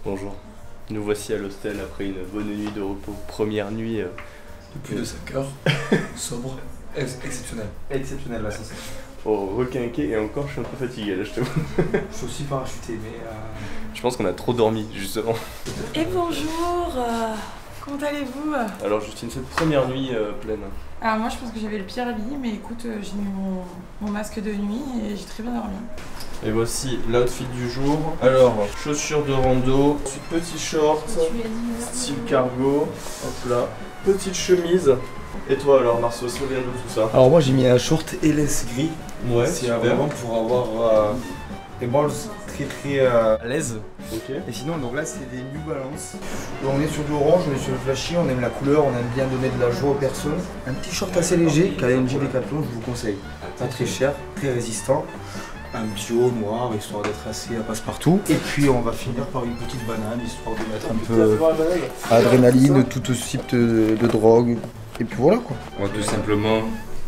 Bonjour. Nous voici à l'hostel après une bonne nuit de repos. Première nuit. De plus de 5 heures. Sobre. Exceptionnel. Exceptionnel là, c'est ça. Oh, requinqué et encore je suis un peu fatigué là, je t'avoue. Je suis aussi parachuté, mais. Je pense qu'on a trop dormi justement. Et bonjour, comment allez-vous? Alors Justine, cette première nuit pleine. Alors moi je pense que j'avais le pire lit, mais écoute, j'ai mis mon masque de nuit et j'ai très bien dormi. Et voici l'outfit du jour. Alors, chaussures de rando, ensuite petit short, style cargo, hop là, petite chemise. Et toi alors Marceau, souviens de tout ça? Alors moi j'ai mis un short LS gris. Ouais, c'est vraiment pour avoir les balls très à l'aise. Ok. Et sinon donc là c'est des New Balance. Donc, on est sur du orange, on est sur le flashy, on aime la couleur, on aime bien donner de la joie aux personnes. Un petit short assez léger, KNG Decathlon, je vous conseille. Pas très cher, très résistant. Un petit haut noir, histoire d'être assez à passe-partout. Et puis on va finir par une petite banane, histoire de mettre un peu adrénaline, tout type de drogue. Et puis voilà quoi. Moi tout simplement,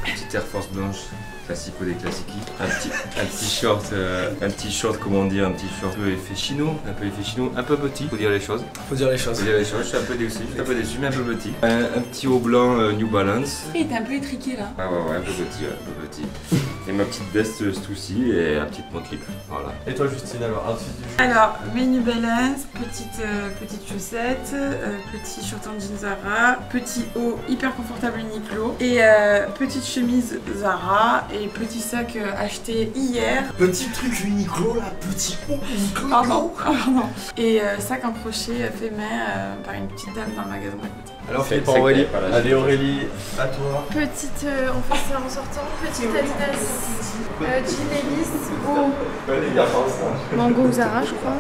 petite Air Force blanche, classico des classiques. Un petit short, comment dire, un petit short un peu effet chino, un peu petit, faut dire les choses. Faut dire les choses. Je suis un peu déçu, mais un peu petit. Un petit haut blanc New Balance. Il était un peu étriqué là. Ah ouais, un peu petit. Et ma petite veste Stussy et un petit montre clip, voilà. Et toi Justine alors, outfit du jour? Alors, mes New Balance, petite chaussette, petit short en jean Zara, petit haut hyper confortable Uniqlo et petite chemise Zara et petit sac acheté hier. Petit truc Uniqlo là, petit haut Uniqlo. Pardon. Et sac en crochet fait main par une petite dame dans le magasin d'à côté. Alors Philippe, Aurélie. Allez Aurélie, à toi. Petite, on fait ça en sortant, petite Adidas, jean Ellis ou Mango ou Zara je crois.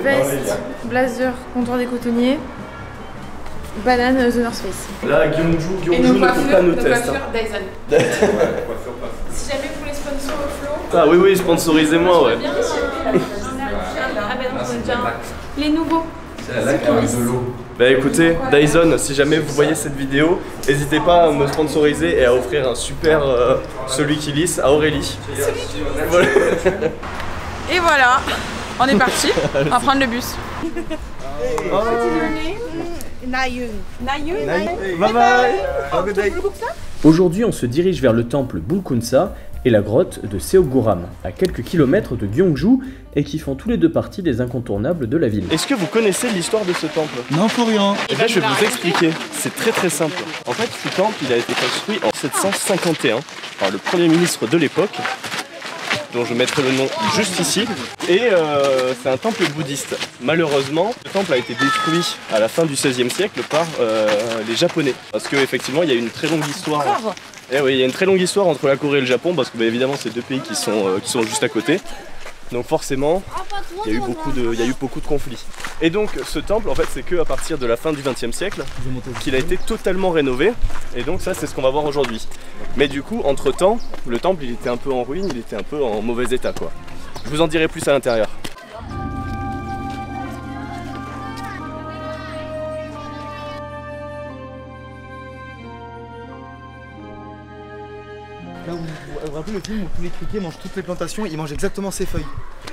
Veste, blazer, comptoir des cotonniers, banane The North Face. Là Gyeongju Et nos ne fait pas nos tests. coiffures Dyson. Si jamais vous voulez sponsor au flow. Ah oui, sponsorisez-moi ouais. Bien, ah ben non, on est déjà les nouveaux. C'est là qu'il y a de l'eau. Bah écoutez, Dyson, si jamais vous voyez cette vidéo, n'hésitez pas à me sponsoriser et à offrir un super celui qui lisse à Aurélie. Voilà. Et voilà, on est parti, on va prendre le bus. Nayun. Bye bye. Aujourd'hui, on se dirige vers le temple Bulkunsa et la grotte de Seogguram, à quelques kilomètres de Gyeongju, et qui font tous les deux partie des incontournables de la ville. Est-ce que vous connaissez l'histoire de ce temple? Non pour rien. Eh bien, je vais vous expliquer. C'est très simple. En fait, ce temple, il a été construit en 751 par le premier ministre de l'époque, dont je mettrai le nom juste ici. Et c'est un temple bouddhiste. Malheureusement, le temple a été détruit à la fin du XVIe siècle par les Japonais. Parce qu'effectivement, il y a une très longue histoire. Eh oui, il y a une très longue histoire entre la Corée et le Japon, parce que bah, évidemment, c'est deux pays qui sont juste à côté. Donc forcément, il y a eu beaucoup de conflits. Et donc ce temple, en fait, c'est qu'à partir de la fin du XXe siècle qu'il a été totalement rénové. Et donc ça, c'est ce qu'on va voir aujourd'hui. Mais du coup, entre-temps, le temple, il était un peu en ruine, il était un peu en mauvais état, quoi. Je vous en dirai plus à l'intérieur. Là où vous vous rappelez le film où tous les criquets mangent toutes les plantations, ils mangent exactement ces feuilles.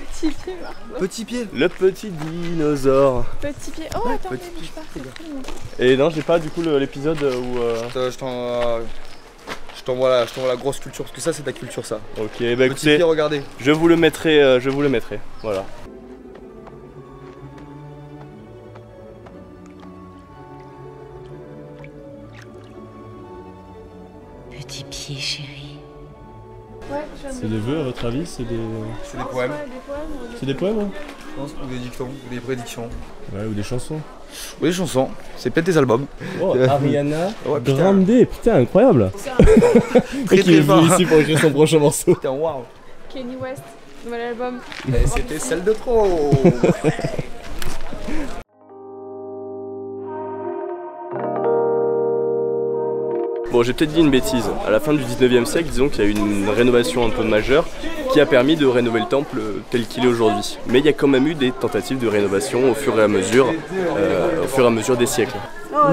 Petit pied, Marco. Petit pied. Le petit dinosaure. Petit pied. Oh, attends, petit bouge pas. Et non, j'ai pas du coup l'épisode où... Je t'envoie la grosse culture, parce que ça c'est de la culture ça. Ok, bah Petit écoutez, pied, regardez. je vous le mettrai, voilà. Petit pied chéri. Ouais, C'est des vœux à votre avis? C'est des poèmes. Des poèmes. C'est des poèmes hein? Je pense, ou des dictons, ou des prédictions. Ouais, ou des chansons. Ou des chansons, c'est peut-être des albums. Oh, Ariana Ouais, putain. Grande, putain, incroyable. Très, Qui est fort. venu ici pour écrire son prochain morceau. Putain, waouh. Kenny West, nouvel album. Et c'était celle de trop. Bon, j'ai peut-être dit une bêtise. À la fin du 19e siècle, disons qu'il y a eu une rénovation un peu majeure qui a permis de rénover le temple tel qu'il est aujourd'hui. Mais il y a quand même eu des tentatives de rénovation au fur et à mesure des siècles.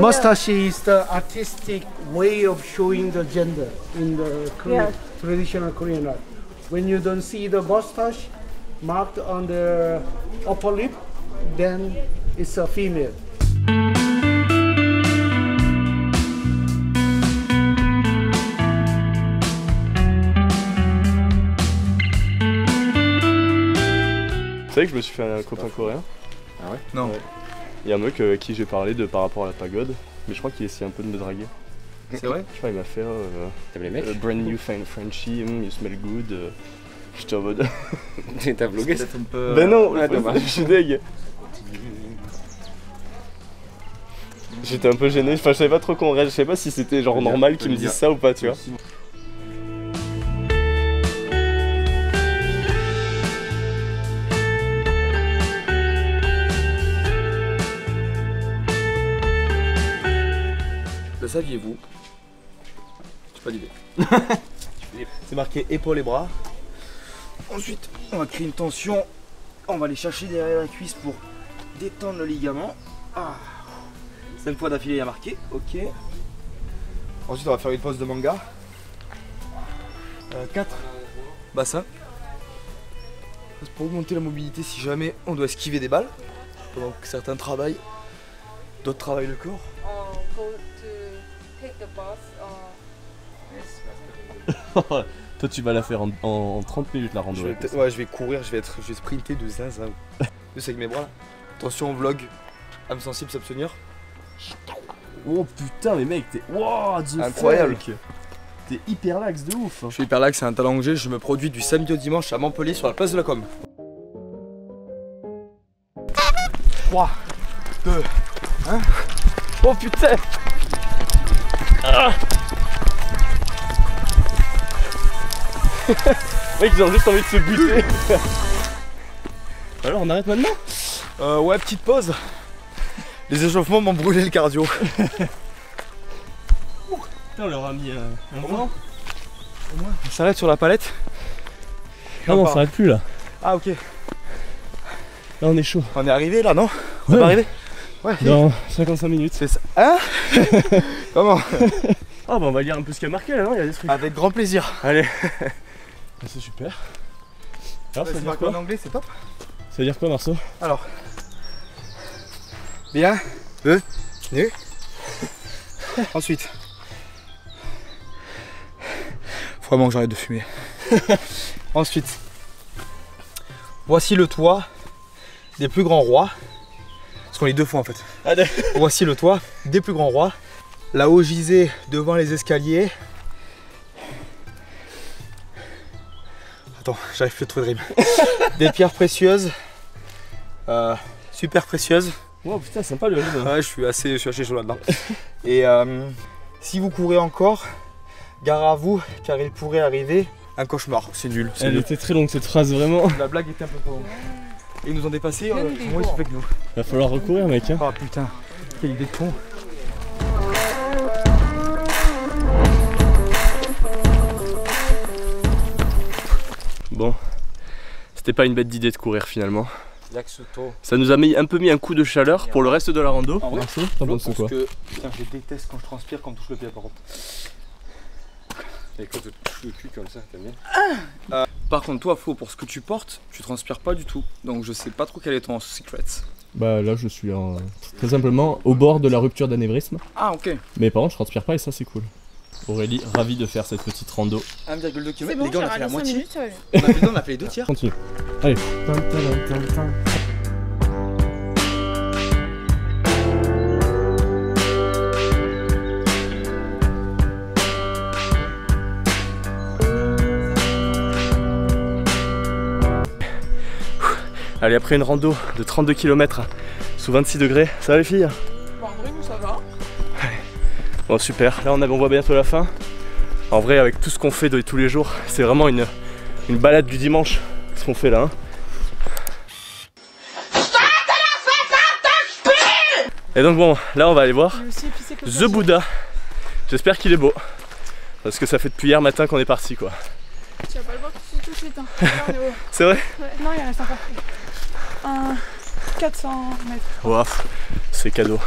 Mustache is the artistic way of showing the gender in the Korean, traditional Korean art. When you don't see the mustache marked on the upper lip, then it's a female. Vous savez que je me suis fait un copain coréen? Ah ouais? Non. Ouais. Il y a un mec avec qui j'ai parlé par rapport à la pagode, mais je crois qu'il essaie un peu de me draguer. C'est vrai? Je crois qu'il m'a fait T'aimes les mecs? brand new Frenchie, you smell good. J'étais en mode. T'as vlogué ça? Ben non, ah, dommage. je suis deg. J'étais un peu gêné, enfin je savais pas trop comment réagir, je savais pas si c'était genre normal qu'ils me disent ça ou pas, tu vois. Le saviez-vous? J'ai pas d'idée. C'est marqué épaules et bras. Ensuite, on va créer une tension. On va aller chercher derrière la cuisse pour détendre le ligament. 5 fois d'affilée, il y a marqué. Ok. Ensuite, on va faire une pause de manga. 4 bassins. C'est pour augmenter la mobilité si jamais on doit esquiver des balles. Pendant que certains travaillent, d'autres travaillent le corps. Toi tu vas la faire en 30 minutes la rando. Je vais courir, je vais sprinter de zinzin. C'est avec mes bras là. Attention vlog, âme sensible s'abstenir. Oh putain mais mec t'es incroyable. T'es hyper lax de ouf. Je suis hyper lax, c'est un talent que j'ai, je me produis du samedi au dimanche à Montpellier sur la place de la Com. 3, 2, 1. Oh putain. Mec j'ai juste envie de se buter. Alors on arrête maintenant? Ouais, petite pause. Les échauffements m'ont brûlé le cardio. Putain on leur a mis un vent. On s'arrête sur la palette. Non on s'arrête plus là. Ah ok. Là on est chaud. On est arrivé là non? On Ouais. est arrivé? Ouais. Dans 55 minutes. C'est ça. Hein? Comment? Ah bah on va lire un peu ce qu'il y a marqué là non? Il y a des trucs. Avec grand plaisir. Allez. C'est super. Alors ça veut C'est dire marqué en quoi? anglais, c'est top. Ça veut dire quoi Marceau? Alors. Bien. Nu. Ensuite. Faut vraiment que j'arrête de fumer. Ensuite. Voici le toit des plus grands rois. Parce qu'on est deux fois en fait. Voici le toit des plus grands rois. Là-haut gisé devant les escaliers. Attends, j'arrive plus à trouver de rime. Des pierres précieuses. Super précieuses. Oh putain sympa le rime. Ouais, je suis assez chaud là-dedans. Et si vous courez encore, gare à vous, car il pourrait arriver un cauchemar. C'est nul. Elle était très longue cette phrase vraiment. La blague était un peu trop longue. Et ils nous ont dépassé, moi ils sont fait que nous. Va falloir recourir mec hein. Oh putain, quelle idée de con. Bon, c'était pas une bête d'idée de courir finalement. Ça nous a un peu mis un coup de chaleur pour le reste de la rando. En vrai, Marceau, t'en penses quoi? que putain, je déteste quand je transpire, quand on touche le pied par contre. Et quand tu touches le cul comme ça, t'aimes bien? Par contre, toi, Flo, pour ce que tu portes, tu transpires pas du tout. Donc je sais pas trop quel est ton secret. Bah là je suis très simplement au bord de la rupture d'anévrisme. Ah ok. Mais par contre je transpire pas et ça c'est cool. Aurélie, ravie de faire cette petite rando. 1,2 km, C'est bon, les gars on a j'ai fait la râlé 5 moitié. minutes, ça va bien. On a fait le temps, on a fait les deux tiers. Continue. Allez. Allez après une rando de 32 km sous 26 degrés, ça va les filles? Bon, en vrai, nous ça va. Bon super, là on voit bientôt la fin. En vrai avec tout ce qu'on fait de tous les jours, c'est vraiment une balade du dimanche ce qu'on fait là. Hein. Et donc bon, là on va aller voir Il est aussi épicé que le The poisson. Buddha. J'espère qu'il est beau. Parce que ça fait depuis hier matin qu'on est parti quoi. Tu vas pas le voir tout de suite. Hein. Là, on est haut. C'est vrai? Ouais, non, il reste encore 400 mètres. Ouah, c'est cadeau.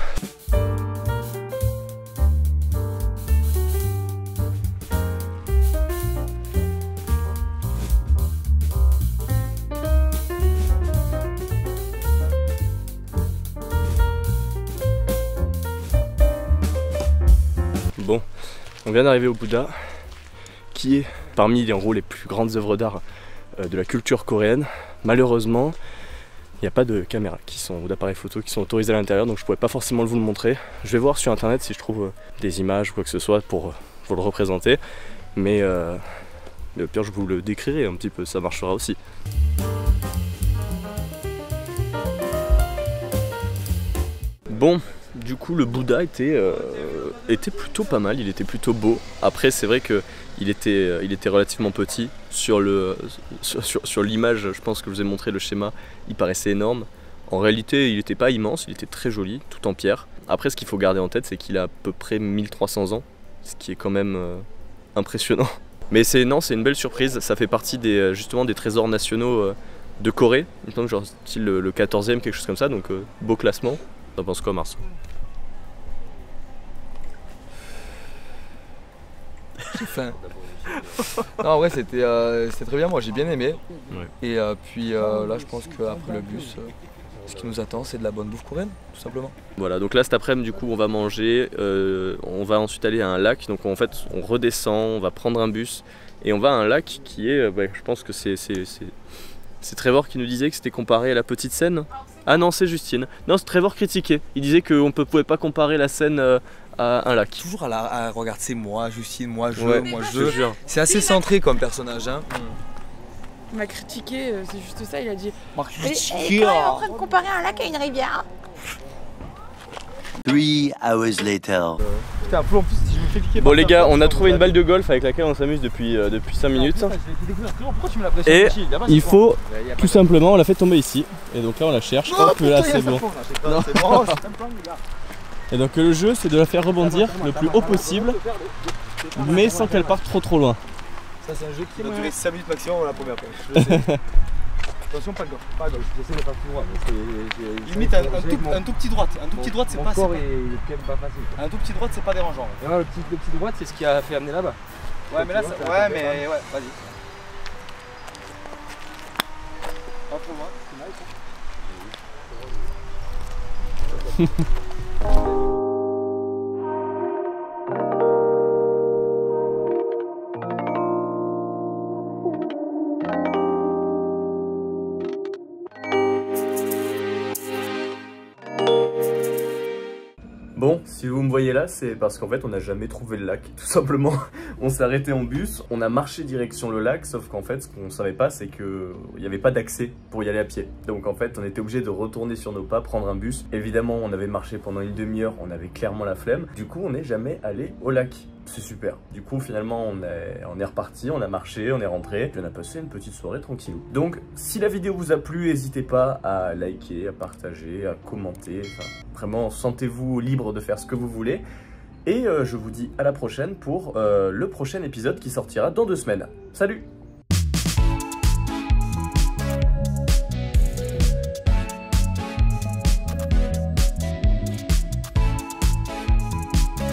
On vient d'arriver au Bouddha, qui est parmi en gros les plus grandes œuvres d'art de la culture coréenne. Malheureusement, il n'y a pas de caméras ou d'appareils photo qui sont autorisés à l'intérieur, donc je ne pourrais pas forcément vous le montrer. Je vais voir sur internet si je trouve des images ou quoi que ce soit pour le représenter, mais au pire je vous le décrirai un petit peu, ça marchera aussi. Bon, du coup le Bouddha était plutôt pas mal, il était plutôt beau. Après c'est vrai que il était relativement petit. Sur l'image, je pense que je vous ai montré le schéma, il paraissait énorme. En réalité il n'était pas immense, il était très joli, tout en pierre. Après ce qu'il faut garder en tête, c'est qu'il a à peu près 1300 ans, ce qui est quand même impressionnant. Mais c'est une belle surprise, ça fait partie justement des trésors nationaux de Corée, donc genre style le 14e, quelque chose comme ça, donc beau classement. T'en penses quoi, Marceau? J'ai faim. Non, ouais, c'était très bien, moi j'ai bien aimé. Ouais. Et puis là, je pense qu'après le bus, ce qui nous attend, c'est de la bonne bouffe coréenne, tout simplement. Voilà, donc là cet après-midi, du coup, on va manger, on va ensuite aller à un lac. Donc en fait, on redescend, on va prendre un bus et on va à un lac qui est, je pense que c'est Trevor qui nous disait que c'était comparé à la Petite Seine. Ah non, c'est Justine. Non, c'est Trevor critiqué. Il disait qu'on ne pouvait pas comparer la Seine à un lac. Toujours à regarder, c'est moi, Justine, moi je, ouais, moi je. C'est assez centré comme personnage. Hein. Il m'a critiqué, c'est juste ça, il a dit. Elle est en train de comparer un lac à une rivière. 3 hours later. Putain, en plus, si je me fais cliquer. Bon, les gars, on a trouvé une balle de golf avec laquelle on s'amuse depuis 5 minutes. Et il faut tout simplement, on l'a fait tomber ici. Et donc là, on la cherche. Hop, là, c'est bon. Et donc, le jeu, c'est de la faire rebondir le plus haut possible, mais sans qu'elle parte trop loin. Ça, c'est un jeu qui va durer 5 minutes maximum la première fois. Attention, pas de gauche, pas de gauche, j'essaie de faire tout droit. Limite un tout petit droite, c'est pas. Mon corps est quand même pas facile. Un tout petit droite c'est pas dérangeant. Le petit droite c'est ce qui a fait amener là-bas. Ouais mais là ça. Ouais mais ouais, vas-y. Pas trop loin, c'est nice. Bon, si vous me voyez là, c'est parce qu'en fait on n'a jamais trouvé le lac, tout simplement. On s'est arrêté en bus, on a marché direction le lac, sauf qu'en fait ce qu'on savait pas c'est qu'il n'y avait pas d'accès pour y aller à pied. Donc en fait on était obligé de retourner sur nos pas, prendre un bus. Évidemment on avait marché pendant une demi-heure, on avait clairement la flemme. Du coup on n'est jamais allé au lac. C'est super. Du coup finalement on est reparti, on a marché, on est rentré. Puis on a passé une petite soirée tranquillou. Donc si la vidéo vous a plu, n'hésitez pas à liker, à partager, à commenter. Enfin, vraiment sentez-vous libre de faire ce que vous voulez. Et je vous dis à la prochaine pour le prochain épisode qui sortira dans 2 semaines. Salut!